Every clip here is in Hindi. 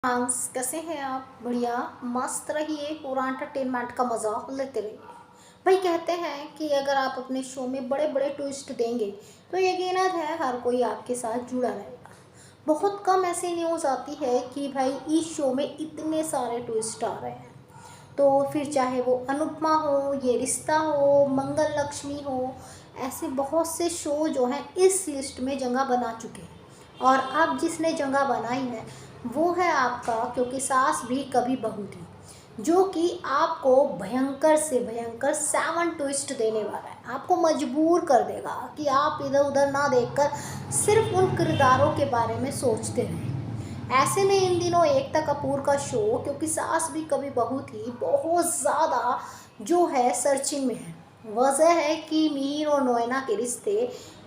फ्रांस कैसे हैं आप? बढ़िया मस्त रहिए, पूरा एंटरटेनमेंट का मज़ा लेते रहिए। भाई कहते हैं कि अगर आप अपने शो में बड़े बड़े ट्विस्ट देंगे तो यकीनत है हर कोई आपके साथ जुड़ा रहेगा। बहुत कम ऐसी न्यूज़ आती है कि भाई इस शो में इतने सारे ट्विस्ट आ रहे हैं। तो फिर चाहे वो अनुपमा हो, ये रिश्ता हो, मंगल लक्ष्मी हो, ऐसे बहुत से शो जो हैं इस लिस्ट में जगह बना चुके हैं। और अब जिसने जगह बनाई है वो है आपका क्योंकि सास भी कभी बहू थी, जो कि आपको भयंकर से भयंकर 7 ट्विस्ट देने वाला है। आपको मजबूर कर देगा कि आप इधर उधर ना देखकर सिर्फ उन किरदारों के बारे में सोचते रहें। ऐसे में इन दिनों एकता कपूर का शो क्योंकि सास भी कभी बहू थी बहुत ज़्यादा जो है सर्चिंग में है। वजह है कि मिहिर और नोएना के रिश्ते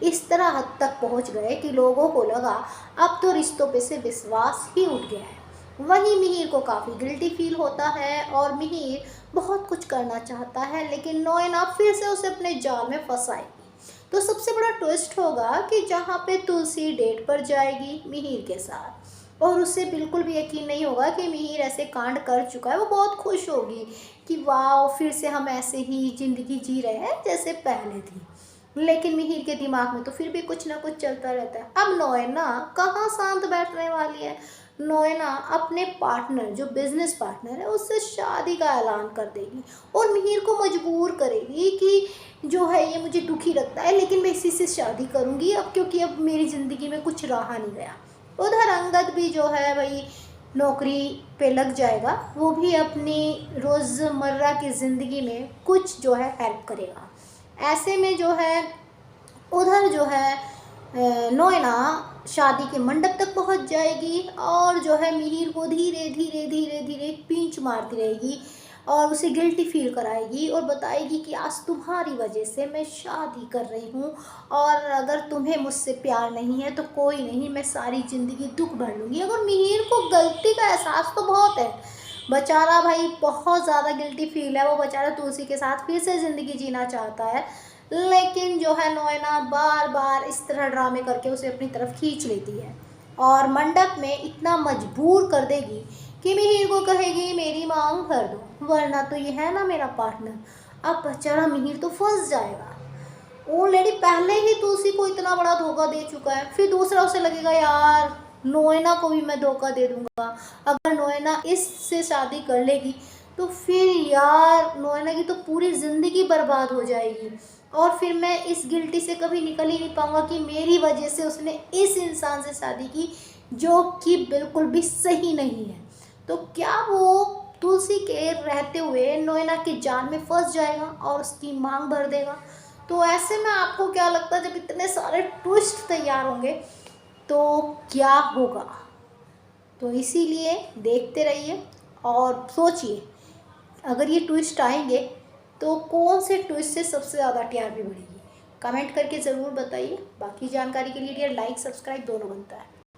इस तरह हद तक पहुंच गए कि लोगों को लगा अब तो रिश्तों पे से विश्वास ही उठ गया है। वहीं मिहिर को काफ़ी गिल्टी फील होता है और मिहिर बहुत कुछ करना चाहता है, लेकिन नोएना फिर से उसे अपने जाल में फंसाएगी। तो सबसे बड़ा ट्विस्ट होगा कि जहाँ पे तुलसी डेट पर जाएगी मिहिर के साथ और उससे बिल्कुल भी यकीन नहीं होगा कि मिहिर ऐसे कांड कर चुका है। वो बहुत खुश होगी कि वाह फिर से हम ऐसे ही ज़िंदगी जी रहे हैं जैसे पहले थी। लेकिन मिहिर के दिमाग में तो फिर भी कुछ ना कुछ चलता रहता है। अब नोएना कहाँ शांत बैठने वाली है। नोएना अपने पार्टनर जो बिजनेस पार्टनर है उससे शादी का ऐलान कर देगी और मिहिर को मजबूर करेगी कि जो है ये मुझे दुखी लगता है लेकिन मैं इसी से शादी करूँगी अब, क्योंकि अब मेरी ज़िंदगी में कुछ रहा नहीं गया। उधर अंगद भी जो है भाई नौकरी पे लग जाएगा, वो भी अपनी रोज़मर्रा की ज़िंदगी में कुछ जो है हेल्प करेगा। ऐसे में जो है उधर जो है नोएना शादी के मंडप तक पहुंच जाएगी और जो है मिहिर को धीरे धीरे धीरे धीरे पिंच मारती रहेगी और उसे गिल्टी फील कराएगी और बताएगी कि आज तुम्हारी वजह से मैं शादी कर रही हूँ और अगर तुम्हें मुझसे प्यार नहीं है तो कोई नहीं, मैं सारी ज़िंदगी दुख भर लूँगी। अगर मिहिर को गलती का एहसास तो बहुत है, बेचारा भाई बहुत ज़्यादा गिल्टी फील है, वो बेचारा तुलसी के साथ फिर से ज़िंदगी जीना चाहता है, लेकिन जो है नोएना बार बार इस तरह ड्रामे करके उसे अपनी तरफ खींच लेती है और मंडप में इतना मजबूर कर देगी कि मिहिर को कहेगी मेरी मांग भर दो वरना तो ये है ना मेरा पार्टनर। अब बेचारा मिहिर तो फंस जाएगा। ऑलरेडी पहले ही तुलसी को इतना बड़ा धोखा दे चुका है, फिर दूसरा उसे लगेगा यार नोएना को भी मैं धोखा दे दूंगा। अगर नोएना इससे शादी कर लेगी तो फिर यार नोएना की तो पूरी ज़िंदगी बर्बाद हो जाएगी और फिर मैं इस गिल्टी से कभी निकल ही नहीं पाऊंगा कि मेरी वजह से उसने इस इंसान से शादी की जो कि बिल्कुल भी सही नहीं है। तो क्या वो तुलसी के रहते हुए नोएना की जान में फंस जाएगा और उसकी मांग भर देगा? तो ऐसे में आपको क्या लगता है जब इतने सारे ट्विस्ट तैयार होंगे तो क्या होगा? तो इसीलिए देखते रहिए और सोचिए अगर ये ट्विस्ट आएंगे तो कौन से ट्विस्ट से सबसे ज़्यादा टीआरपी बढ़ेगी। कमेंट करके ज़रूर बताइए। बाकी जानकारी के लिए लाइक सब्सक्राइब दोनों बनता है।